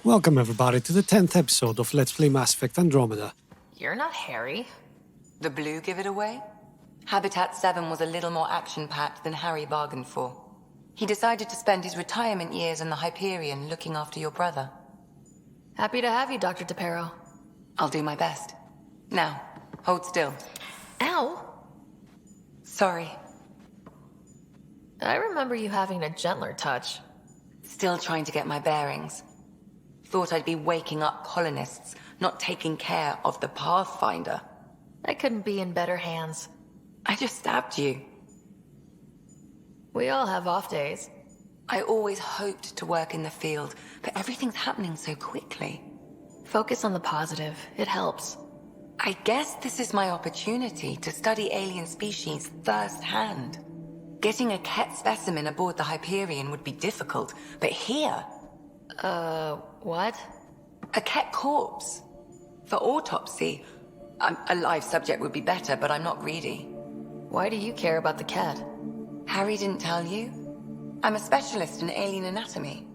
Welcome everybody to the 10th episode of Let's Play Mass Effect Andromeda. You're not Harry. The blue give it away? Habitat 7 was a little more action-packed than Harry bargained for. He decided to spend his retirement years in the Hyperion looking after your brother. Happy to have you, Dr. DePero. I'll do my best. Now, hold still. Ow! Sorry. I remember you having a gentler touch. Still trying to get my bearings. Thought I'd be waking up colonists, not taking care of the Pathfinder. I couldn't be in better hands. I just stabbed you. We all have off days. I always hoped to work in the field, but everything's happening so quickly. Focus on the positive. It helps. I guess this is my opportunity to study alien species firsthand. Getting a Kett specimen aboard the Hyperion would be difficult, but here... What? A Kett corpse. For autopsy. A live subject would be better, but I'm not greedy. Why do you care about the Kett? Harry didn't tell you? I'm a specialist in alien anatomy.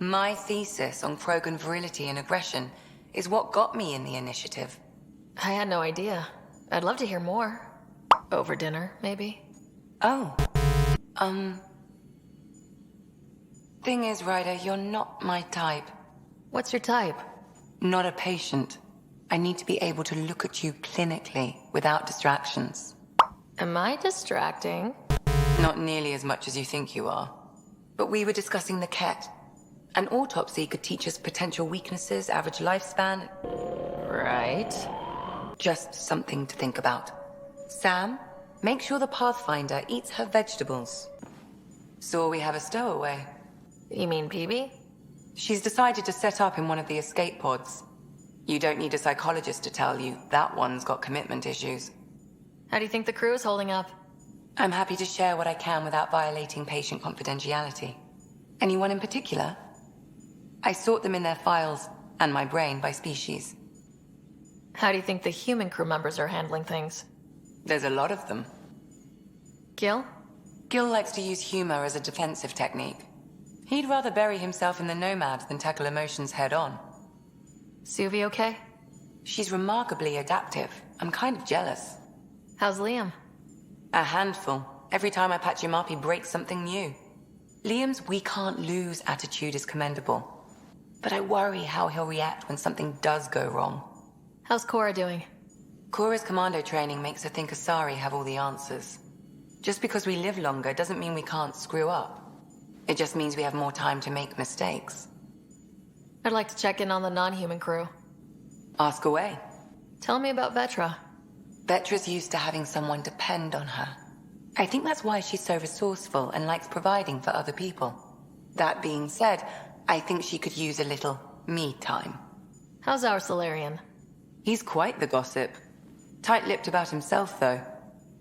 My thesis on Krogan virility and aggression is what got me in the initiative. I had no idea. I'd love to hear more. Over dinner, maybe? Oh. Thing is, Ryder, you're not my type. What's your type? Not a patient. I need to be able to look at you clinically without distractions. Am I distracting? Not nearly as much as you think you are. But we were discussing the Kett. An autopsy could teach us potential weaknesses, average lifespan. Right. Just something to think about. Sam, make sure the Pathfinder eats her vegetables. Saw we have a stowaway. You mean Peebee? She's decided to set up in one of the escape pods. You don't need a psychologist to tell you that one's got commitment issues. How do you think the crew is holding up? I'm happy to share what I can without violating patient confidentiality. Anyone in particular? I sort them in their files, and my brain, by species. How do you think the human crew members are handling things? There's a lot of them. Gil? Gil likes to use humor as a defensive technique. He'd rather bury himself in the Nomad than tackle emotions head-on. Suvi okay? She's remarkably adaptive. I'm kind of jealous. How's Liam? A handful. Every time I patch him up, he breaks something new. Liam's we can't lose attitude is commendable. But I worry how he'll react when something does go wrong. How's Cora doing? Cora's commando training makes her think Asari have all the answers. Just because we live longer doesn't mean we can't screw up. It just means we have more time to make mistakes. I'd like to check in on the non-human crew. Ask away. Tell me about Vetra. Vetra's used to having someone depend on her. I think that's why she's so resourceful and likes providing for other people. That being said, I think she could use a little me time. How's our Salarian? He's quite the gossip. Tight-lipped about himself, though.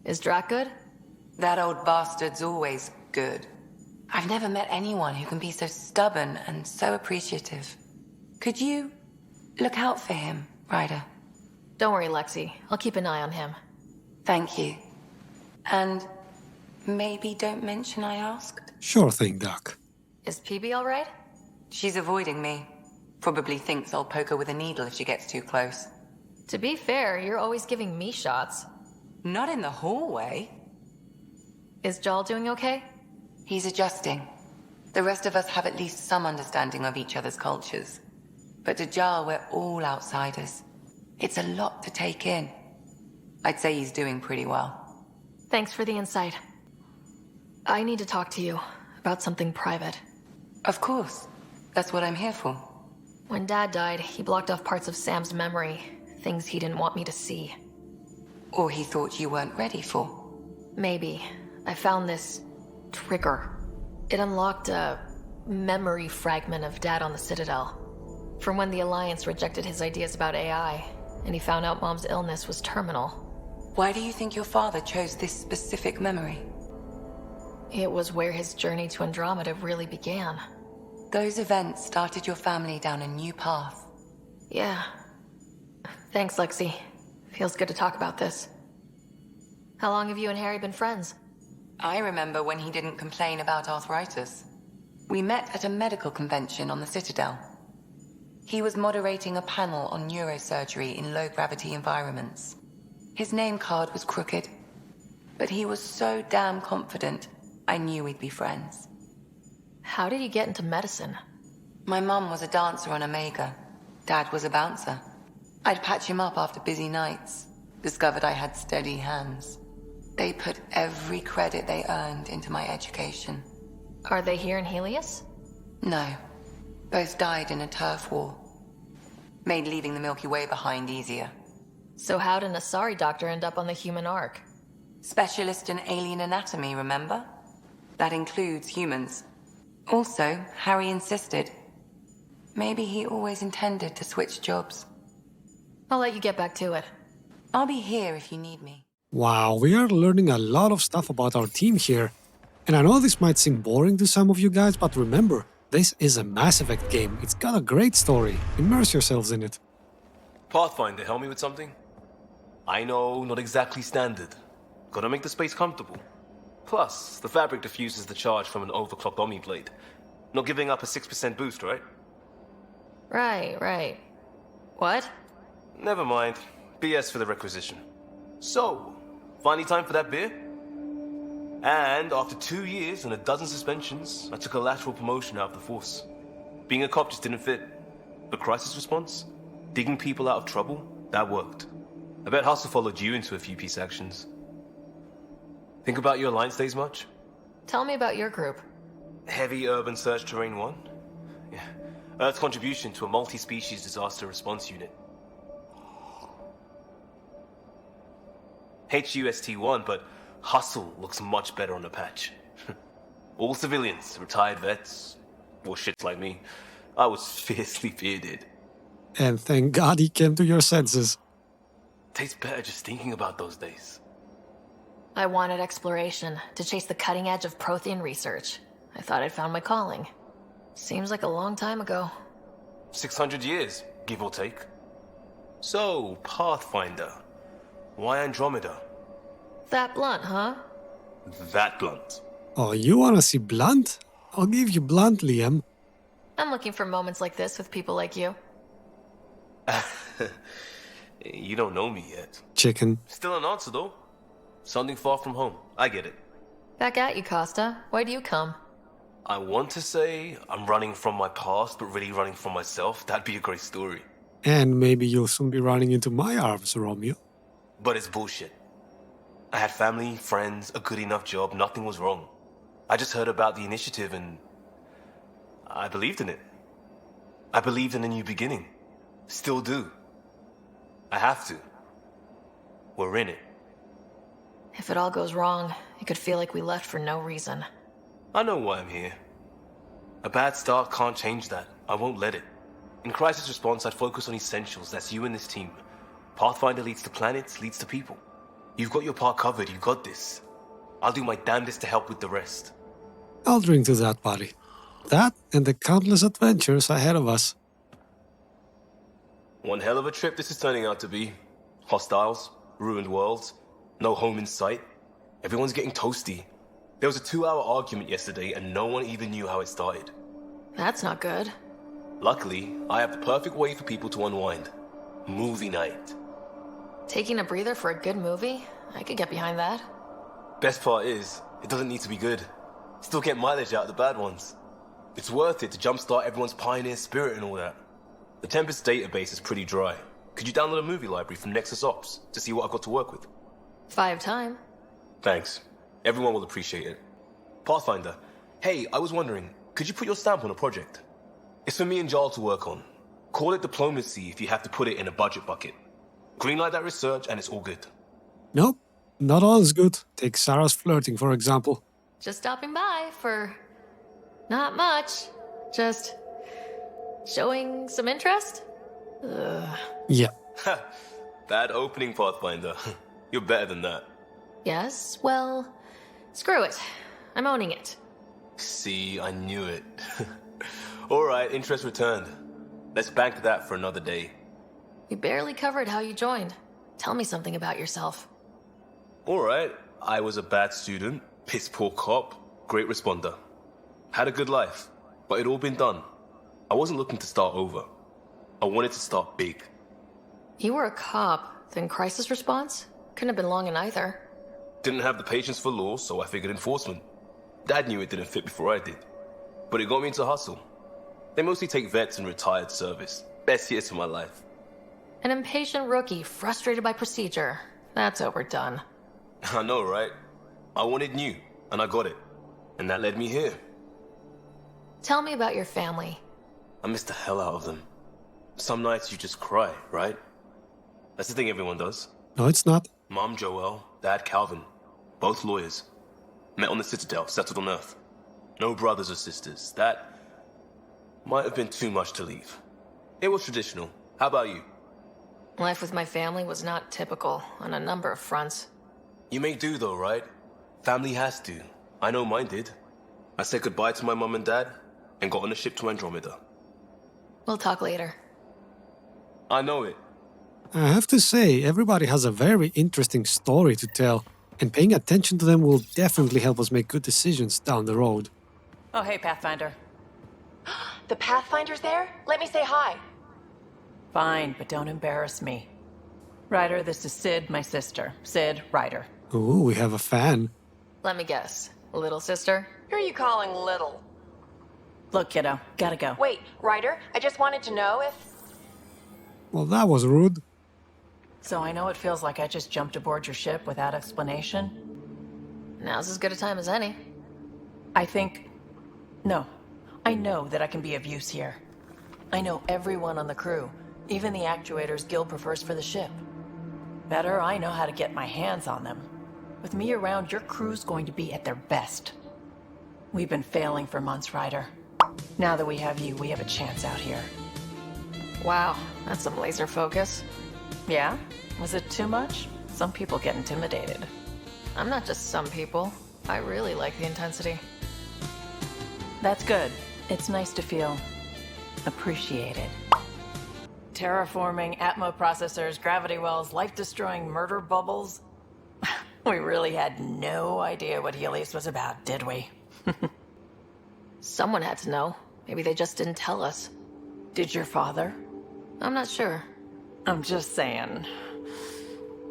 Is Drack good? That old bastard's always good. I've never met anyone who can be so stubborn and so appreciative. Could you look out for him, Ryder? Don't worry, Lexi. I'll keep an eye on him. Thank you. And maybe don't mention I asked? Sure thing, Doc. Is Peebee all right? She's avoiding me. Probably thinks I'll poke her with a needle if she gets too close. To be fair, you're always giving me shots. Not in the hallway. Is Jaal doing okay? He's adjusting. The rest of us have at least some understanding of each other's cultures. But to Jaal, we're all outsiders. It's a lot to take in. I'd say he's doing pretty well. Thanks for the insight. I need to talk to you about something private. Of course. That's what I'm here for. When Dad died, he blocked off parts of Sam's memory, things he didn't want me to see. Or he thought you weren't ready for. Maybe. I found this trigger. It unlocked a memory fragment of Dad on the Citadel. From when the Alliance rejected his ideas about AI, and he found out Mom's illness was terminal. Why do you think your father chose this specific memory? It was where his journey to Andromeda really began. Those events started your family down a new path. Yeah. Thanks, Lexi. Feels good to talk about this. How long have you and Harry been friends? I remember when he didn't complain about arthritis. We met at a medical convention on the Citadel. He was moderating a panel on neurosurgery in low-gravity environments. His name card was crooked, but he was so damn confident, I knew we'd be friends. How did you get into medicine? My mum was a dancer on Omega. Dad was a bouncer. I'd patch him up after busy nights. Discovered I had steady hands. They put every credit they earned into my education. Are they here in Heleus? No. Both died in a turf war. Made leaving the Milky Way behind easier. So how did an Asari doctor end up on the human ark? Specialist in alien anatomy, remember? That includes humans. Also, Harry insisted. Maybe he always intended to switch jobs. I'll let you get back to it. I'll be here if you need me. Wow, we are learning a lot of stuff about our team here. And I know this might seem boring to some of you guys, but remember, this is a Mass Effect game. It's got a great story. Immerse yourselves in it. Pathfinder, help me with something? I know, not exactly standard. Gotta make the space comfortable. Plus, the fabric diffuses the charge from an overclocked Omni blade. Not giving up a 6% boost, right? Right. What? Never mind. BS for the requisition. So, finally time for that beer? And after 2 years and a dozen suspensions, I took a lateral promotion out of the force. Being a cop just didn't fit. But crisis response? Digging people out of trouble? That worked. I bet Hustle followed you into a few peace actions. Think about your Alliance days much? Tell me about your group. Heavy Urban Search Terrain 1? Yeah. Earth's contribution to a multi-species disaster response unit. HUST-1, but Hustle looks much better on the patch. All civilians, retired vets, or shits like me. I was fiercely bearded. And thank God he came to your senses. Tastes better just thinking about those days. I wanted exploration, to chase the cutting edge of Prothean research. I thought I'd found my calling. Seems like a long time ago. 600 years, give or take. So, Pathfinder. Why Andromeda? That blunt, huh? That blunt. Oh, you wanna see blunt? I'll give you blunt, Liam. I'm looking for moments like this with people like you. You don't know me yet. Chicken. Still an answer, though. Something far from home. I get it. Back at you, Kosta. Why do you come? I want to say I'm running from my past, but really running from myself. That'd be a great story. And maybe you'll soon be running into my arms, Romeo. But it's bullshit. I had family, friends, a good enough job, nothing was wrong. I just heard about the initiative and I believed in it. I believed in a new beginning. Still do. I have to. We're in it. If it all goes wrong, it could feel like we left for no reason. I know why I'm here. A bad start can't change that. I won't let it. In crisis response, I'd focus on essentials. That's you and this team. Pathfinder leads to planets, leads to people. You've got your part covered, you got this. I'll do my damnedest to help with the rest. I'll drink to that, buddy. That and the countless adventures ahead of us. One hell of a trip this is turning out to be. Hostiles, ruined worlds, no home in sight. Everyone's getting toasty. There was a 2-hour argument yesterday and no one even knew how it started. That's not good. Luckily, I have the perfect way for people to unwind. Movie night. Taking a breather for a good movie? I could get behind that. Best part is, it doesn't need to be good. Still get mileage out of the bad ones. It's worth it to jumpstart everyone's pioneer spirit and all that. The Tempest database is pretty dry. Could you download a movie library from Nexus Ops to see what I've got to work with? 5 time. Thanks. Everyone will appreciate it. Pathfinder, hey, I was wondering, could you put your stamp on a project? It's for me and Jaal to work on. Call it diplomacy if you have to put it in a budget bucket. Greenlight that research and it's all good. Nope, not all is good. Take Sarah's flirting, for example. Just stopping by for... not much. Just... showing some interest? Ugh. Yeah. Bad opening, Pathfinder. You're better than that. Yes, well... screw it. I'm owning it. See, I knew it. Alright, interest returned. Let's bank that for another day. We barely covered how you joined. Tell me something about yourself. Alright, I was a bad student, piss poor cop, great responder. Had a good life, but it all been done. I wasn't looking to start over. I wanted to start big. You were a cop, then crisis response? Couldn't have been long in either. Didn't have the patience for law, so I figured enforcement. Dad knew it didn't fit before I did. But it got me into hustle. They mostly take vets and retired service. Best years of my life. An impatient rookie, frustrated by procedure. That's overdone. I know, right? I wanted new, and I got it. And that led me here. Tell me about your family. I missed the hell out of them. Some nights you just cry, right? That's the thing everyone does. No, it's not. Mom Joelle, Dad Calvin. Both lawyers. Met on the Citadel, settled on Earth. No brothers or sisters. That might have been too much to leave. It was traditional. How about you? Life with my family was not typical on a number of fronts. You may do though, right? Family has to. I know mine did. I said goodbye to my mom and dad, and got on a ship to Andromeda. We'll talk later. I know it. I have to say, everybody has a very interesting story to tell, and paying attention to them will definitely help us make good decisions down the road. Oh, hey, Pathfinder. The Pathfinder's there? Let me say hi. Fine, but don't embarrass me. Ryder, this is Sid, my sister. Sid, Ryder. Ooh, we have a fan. Let me guess. Little sister? Who are you calling little? Look, kiddo, gotta go. Wait, Ryder, I just wanted to know if... Well, that was rude. So I know it feels like I just jumped aboard your ship without explanation. Now's as good a time as any. I think... No. I know that I can be of use here. I know everyone on the crew, even the actuators Gil prefers for the ship. Better, I know how to get my hands on them. With me around, your crew's going to be at their best. We've been failing for months, Ryder. Now that we have you, we have a chance out here. Wow, that's some laser focus. Yeah? Was it too much? Some people get intimidated. I'm not just some people. I really like the intensity. That's good. It's nice to feel appreciated. Terraforming, Atmo processors, gravity wells, life-destroying murder bubbles. We really had no idea what Heleus was about, did we? Someone had to know. Maybe they just didn't tell us. Did your father? I'm not sure. I'm just saying.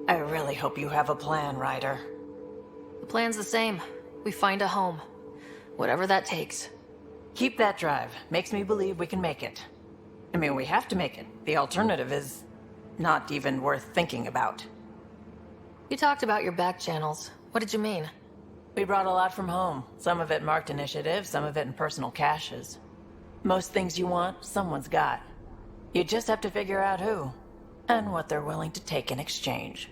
I really hope you have a plan, Ryder. The plan's the same. We find a home. Whatever that takes. Keep that drive. Makes me believe we can make it. I mean, we have to make it. The alternative is not even worth thinking about. You talked about your back channels. What did you mean? We brought a lot from home. Some of it marked initiative, some of it in personal caches. Most things you want, someone's got. You just have to figure out who, and what they're willing to take in exchange.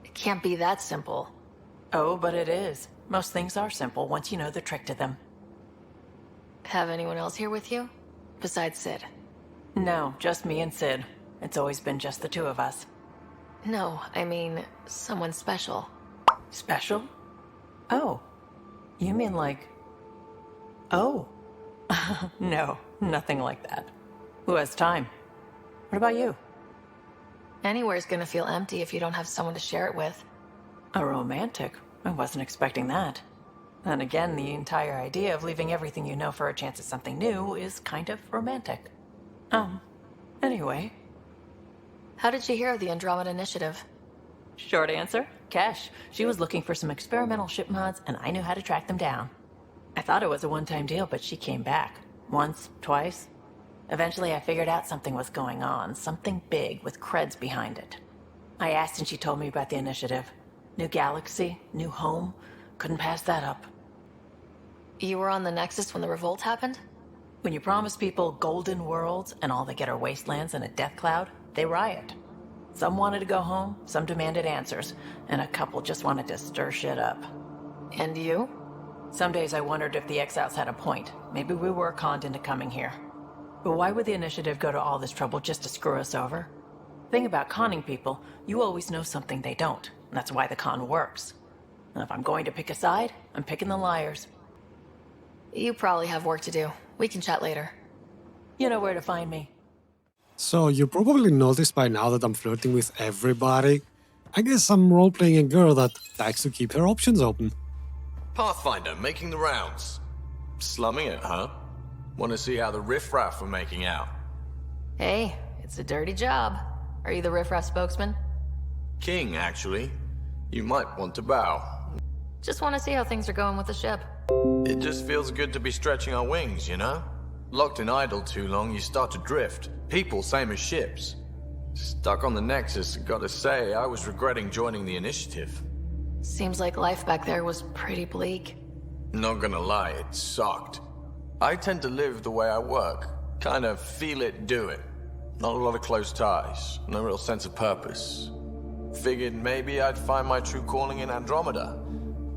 It can't be that simple. Oh, but it is. Most things are simple once you know the trick to them. Have anyone else here with you? Besides Sid? No, just me and Sid. It's always been just the two of us. No, I mean, someone special. Special? Oh. You mean like... Oh. No, nothing like that. Who has time? What about you? Anywhere's gonna feel empty if you don't have someone to share it with. A romantic? I wasn't expecting that. And again, the entire idea of leaving everything you know for a chance at something new is kind of romantic. Anyway. How did you hear of the Andromeda Initiative? Short answer, Cash. She was looking for some experimental ship mods, and I knew how to track them down. I thought it was a one-time deal, but she came back. Once, twice. Eventually, I figured out something was going on, something big with creds behind it. I asked and she told me about the initiative. New galaxy, new home. Couldn't pass that up. You were on the Nexus when the revolt happened? When you promise people golden worlds and all they get are wastelands and a death cloud, they riot. Some wanted to go home, some demanded answers, and a couple just wanted to stir shit up. And you? Some days I wondered if the exiles had a point. Maybe we were conned into coming here. But why would the initiative go to all this trouble just to screw us over? Thing about conning people, you always know something they don't. And that's why the con works. And if I'm going to pick a side, I'm picking the liars. You probably have work to do. We can chat later. You know where to find me. So you probably noticed by now that I'm flirting with everybody. I guess I'm role-playing a girl that likes to keep her options open. Pathfinder making the rounds. Slumming it, huh? Want to see how the riffraff are making out? Hey, it's a dirty job. Are you the riffraff spokesman? King, actually. You might want to bow. Just want to see how things are going with the ship. It just feels good to be stretching our wings, you know? Locked in idle too long, you start to drift. People, same as ships. Stuck on the Nexus, gotta say, I was regretting joining the Initiative. Seems like life back there was pretty bleak. Not gonna lie, it sucked. I tend to live the way I work. Kind of feel it, do it. Not a lot of close ties, no real sense of purpose. Figured maybe I'd find my true calling in Andromeda.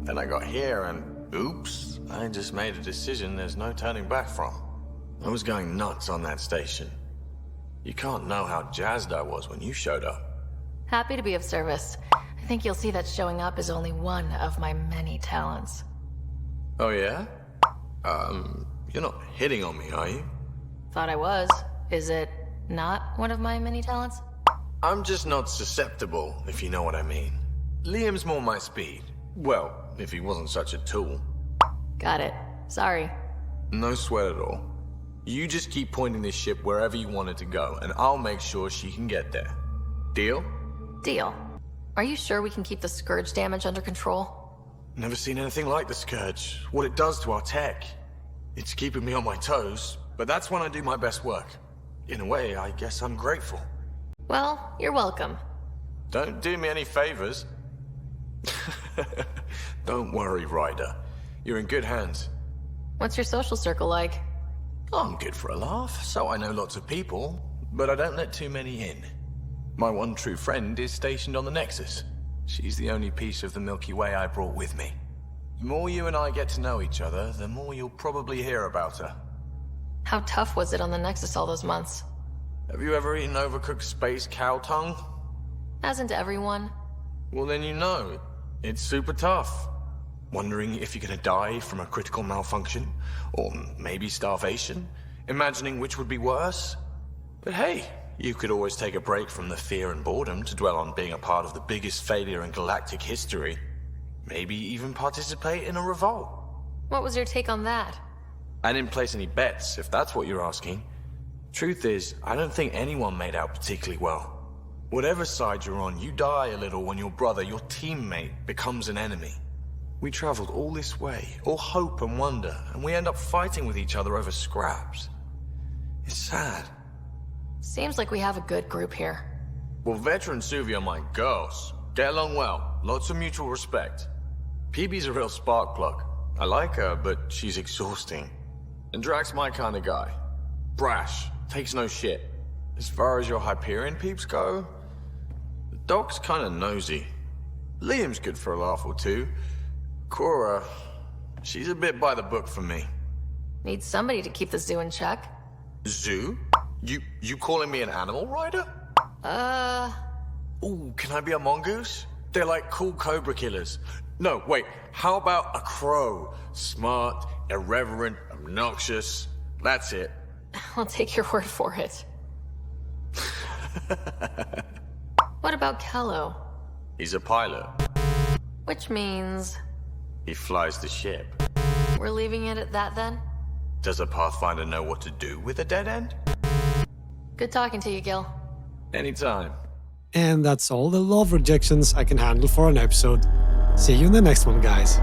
Then I got here and, oops, I just made a decision there's no turning back from. I was going nuts on that station. You can't know how jazzed I was when you showed up. Happy to be of service. I think you'll see that showing up is only one of my many talents. Oh yeah? You're not hitting on me, are you? Thought I was. Is it not one of my many talents? I'm just not susceptible, if you know what I mean. Liam's more my speed. Well, if he wasn't such a tool. Got it. Sorry. No sweat at all. You just keep pointing this ship wherever you want it to go, and I'll make sure she can get there. Deal? Deal. Are you sure we can keep the Scourge damage under control? Never seen anything like the Scourge. What it does to our tech. It's keeping me on my toes, but that's when I do my best work. In a way, I guess I'm grateful. Well, you're welcome. Don't do me any favors. Don't worry, Ryder. You're in good hands. What's your social circle like? I'm good for a laugh, so I know lots of people, but I don't let too many in. My one true friend is stationed on the Nexus. She's the only piece of the Milky Way I brought with me. The more you and I get to know each other, the more you'll probably hear about her. How tough was it on the Nexus all those months? Have you ever eaten overcooked space cow tongue? Hasn't everyone? Well, then you know. It's super tough. Wondering if you're gonna die from a critical malfunction, or maybe starvation, imagining which would be worse. But hey, you could always take a break from the fear and boredom to dwell on being a part of the biggest failure in galactic history. Maybe even participate in a revolt. What was your take on that? I didn't place any bets, if that's what you're asking. Truth is, I don't think anyone made out particularly well. Whatever side you're on, you die a little when your brother, your teammate, becomes an enemy. We traveled all this way, all hope and wonder, and we end up fighting with each other over scraps. It's sad. Seems like we have a good group here. Well, Vetra and Suvi are my girls. Get along well, lots of mutual respect. Peebee's a real spark plug. I like her, but she's exhausting. And Drack's my kind of guy. Brash, takes no shit. As far as your Hyperion peeps go, the dog's kind of nosy. Liam's good for a laugh or two. Cora, she's a bit by the book for me. Need somebody to keep the zoo in check. Zoo? You calling me an animal, Ryder? Ooh, can I be a mongoose? They're like cool cobra killers. No, wait, how about a crow? Smart, irreverent, obnoxious. That's it. I'll take your word for it. What about Kallo? He's a pilot. Which means... He flies the ship. we're leaving it at that then? Does a Pathfinder know what to do with a dead end? Good talking to you, Gil. Anytime. And that's all the love rejections I can handle for an episode. See you in the next one, guys.